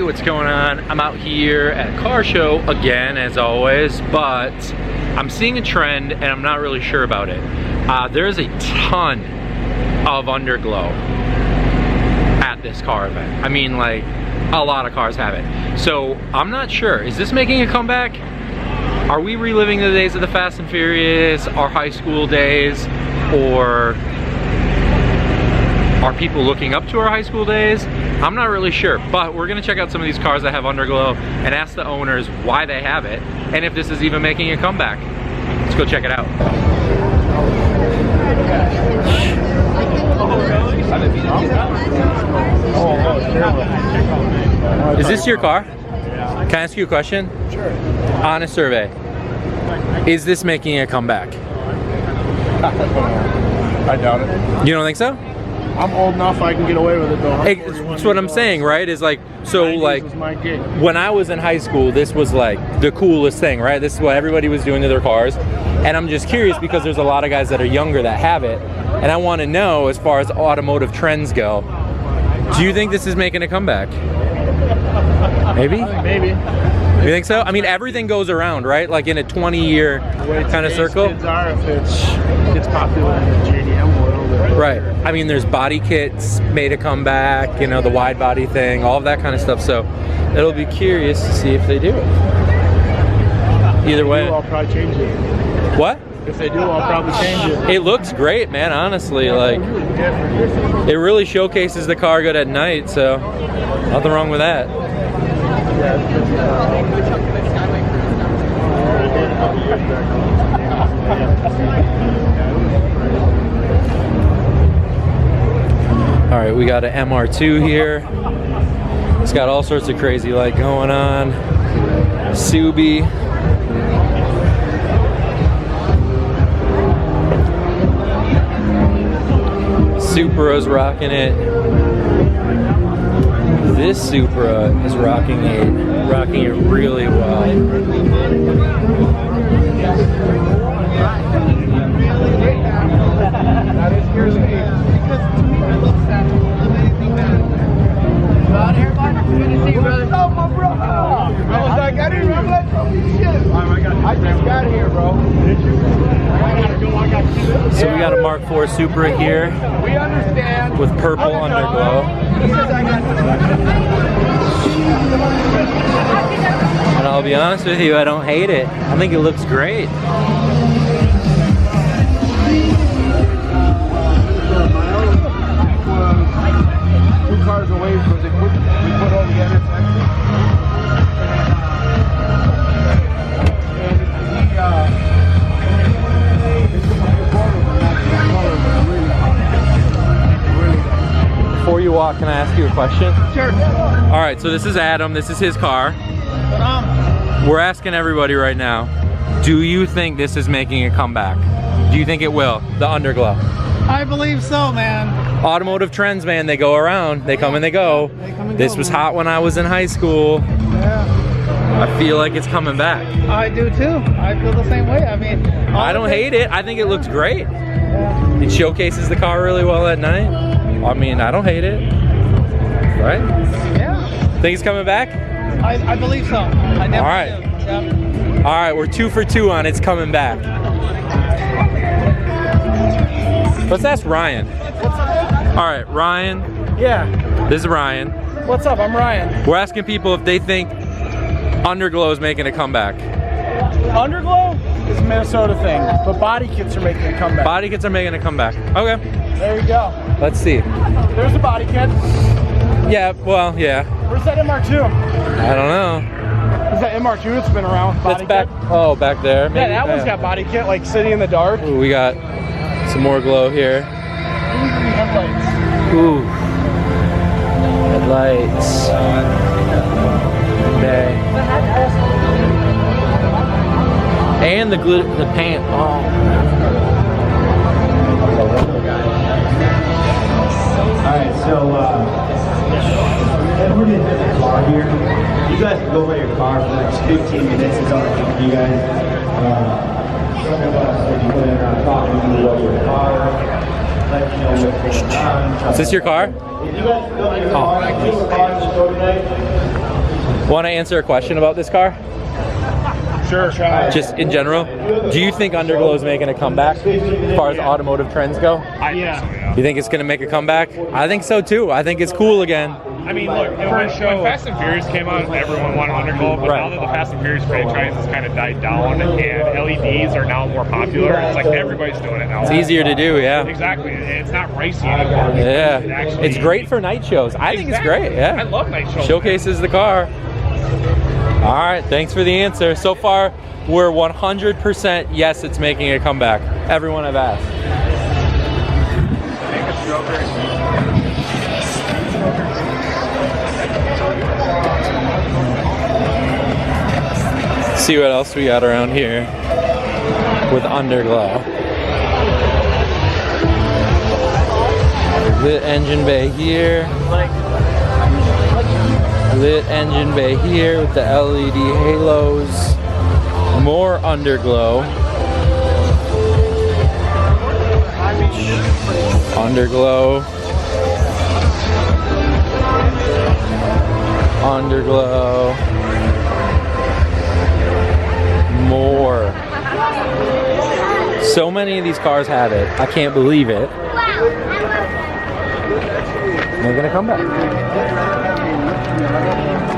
what's going on? I'm out here at a car show again, as always, but I'm seeing a trend and I'm not really sure about it. There's a ton of Underglow at this car event. I mean, like, a lot of cars have it. So I'm not sure. Is this making a comeback? Are we reliving the days of the Fast and Furious, our high school days, or are people looking up to our high school days? I'm not really sure, but we're gonna check out some of these cars that have Underglow and ask the owners why they have it and if this is even making a comeback. Let's go check it out. Is this your car? Can I ask you a question? Sure. On a survey, is this making a comeback? I doubt it. You don't think so? I'm old enough I can get away with it though. That's what I'm saying, right? Is like, so like, when I was in high school, this was like the coolest thing, right? This is what everybody was doing to their cars. And I'm just curious because there's a lot of guys that are younger that have it. And I want to know, as far as automotive trends go, do you think this is making a comeback? Maybe? Maybe. You think so? I mean, everything goes around, right? Like in a 20-year kind of circle. Kids are if it's popular in the JDM world. Right. I mean, there's body kits made a comeback, you know, the wide body thing, all of that kind of stuff. So it'll be curious to see if they do it. Either way. I'll probably change it. What? If they do, I'll probably change it. It looks great, man, honestly. Like, it really showcases the car good at night, so nothing wrong with that. All right, we got an MR2 here. It's got all sorts of crazy light going on. Subi. Supra's rocking it. This Supra is rocking it really well. So we got a Mark IV Supra here with purple Underglow. And I'll be honest with you, I don't hate it. I think it looks great. Two cars away from we put all the intersection. Before you walk, can I ask you a question? Sure. All right, so this is Adam. This is his car. We're asking everybody right now, do you think this is making a comeback? Do you think it will, the Underglow? I believe so, man. Automotive trends, man, they go around. They come and they go. This was hot when I was in high school. Yeah. I feel like it's coming back. I do too. I feel the same way. I mean, I don't hate it. I think it looks great. Yeah. It showcases the car really well at night. I mean, I don't hate it. Right? Yeah. Think it's coming back? I believe so. I definitely All right. do. Yep. All right, we're 2 for 2 on it's coming back. Let's ask Ryan. All right, Ryan. Yeah. This is Ryan. What's up? I'm Ryan. We're asking people if they think Underglow is making a comeback. Underglow is a Minnesota thing, but body kits are making a comeback. Body kits are making a comeback. Okay. There you go. Let's see. There's a body kit. Yeah, well, yeah. Where's that MR2? I don't know. Is that MR2 that's been around? That's back. Oh, back there. Maybe. Yeah, that one's got body kit, like sitting in the dark. Ooh, we got some more glow here. Headlights. Ooh. Headlights. Okay. And the paint. Oh. Alright, so we're going to hit the car here. You guys can go by your car for the next 15 minutes. It's alright for you guys. Some of us will be putting around talking to you about your car, let you know what's going on. Is this your car? If you guys go by your car, keep the car in the store tonight. Want to answer a question about this car? Sure. Just in general, do you think Underglow is making a comeback as far as automotive trends go? Yeah. You think it's going to make a comeback? I think so too. I think it's cool again. I mean, look, when Fast and Furious came out, everyone wanted Underglow, but now that the Fast and Furious franchise has kind of died down and LEDs are now more popular, it's like everybody's doing it now. It's easier to do, yeah. Exactly. It's not ricey anymore. Yeah. Actually, It's great for night shows. I think it's great, yeah. I love night shows. Showcases the car. All right, thanks for the answer. So far, we're 100% yes, it's making a comeback. Everyone I've asked. See what else we got around here with Underglow. Lit engine bay here. Lit engine bay here with the LED halos. More Underglow. Underglow. Underglow. More. So many of these cars have it. I can't believe it. They're gonna come back.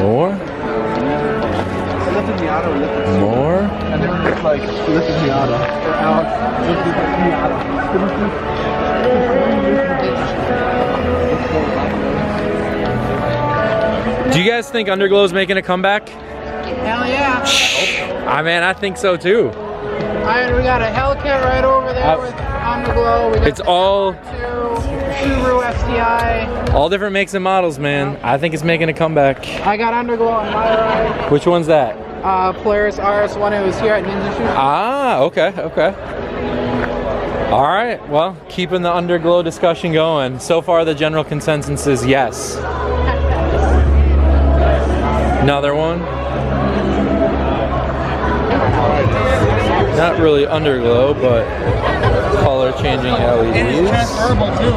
More. More. And then it's like, this is Miata. Or Alex, this is Miata. Do you guys think Underglow's making a comeback? Hell yeah. I think so too. We got a Hellcat right over there with Underglow. We got It's all Subaru STI. all different makes and models, man. I think it's making a comeback. I got Underglow on my ride. Which one's that? Polaris RS1. It was here at Ninja Shoot. Ah, okay. All right, well, keeping the Underglow discussion going. So far, the general consensus is yes. Another one. Not really Underglow, but color changing LEDs. And it's transferable too.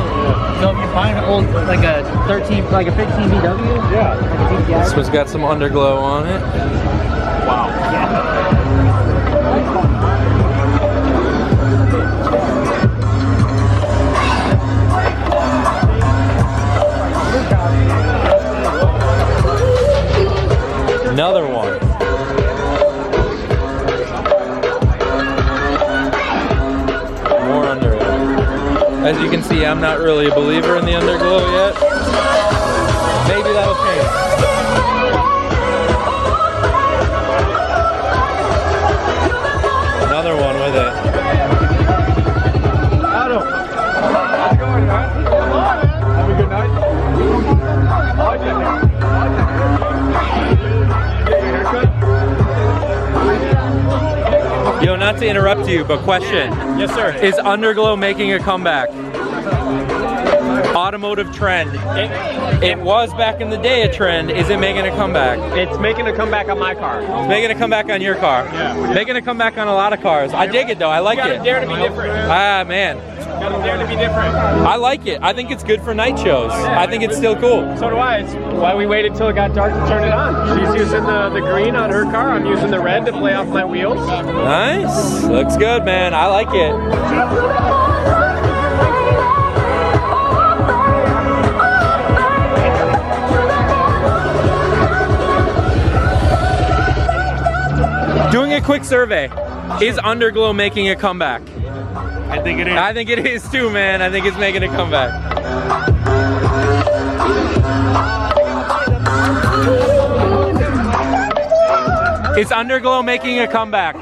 So if you find an old, like a 15 VW, This one's got some Underglow on it. Another one. More Underglow. As you can see, I'm not really a believer in the Underglow yet. Maybe that'll change. Another one with it. Adam. How's it going, man? Have a good night. Yo, not to interrupt you, but question. Yes, sir. Is Underglow making a comeback? Automotive trend. It was back in the day a trend. Is it making a comeback? It's making a comeback on my car. It's making a comeback on your car. Yeah. Making a comeback on a lot of cars. I dig it though. I like You it. gotta dare to be different. Ah, man. Gotta dare to be different. I like it. I think it's good for night shows. I think it's still cool. So do I. It's why we waited till it got dark to turn it on. She's using the green on her car. I'm using the red to play off my wheels. Nice. Looks good, man. I like it. Doing a quick survey. Is Underglow making a comeback? I think it is. I think it is too, man. I think it's making a comeback. Is Underglow making a comeback?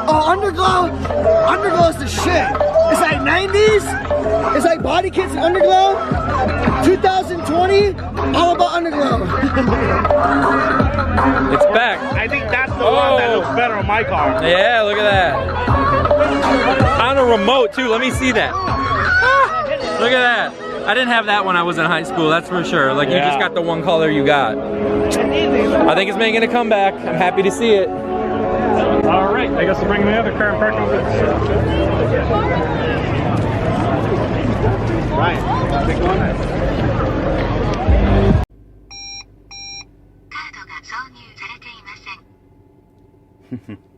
Oh, Underglow's the shit. It's like 90s. It's like body kits and Underglow. 2020, all about Underglow. It's back. I think that's the one that looks better on my car. Yeah, look at that. On a remote too, let me see that. Look at that. I didn't have that when I was in high school, that's for sure. Like you just got the one color you got. I think it's making a comeback. I'm happy to see it. All right, I guess we'll bring the other car and park over there. Ryan, take one. 挿入されていません。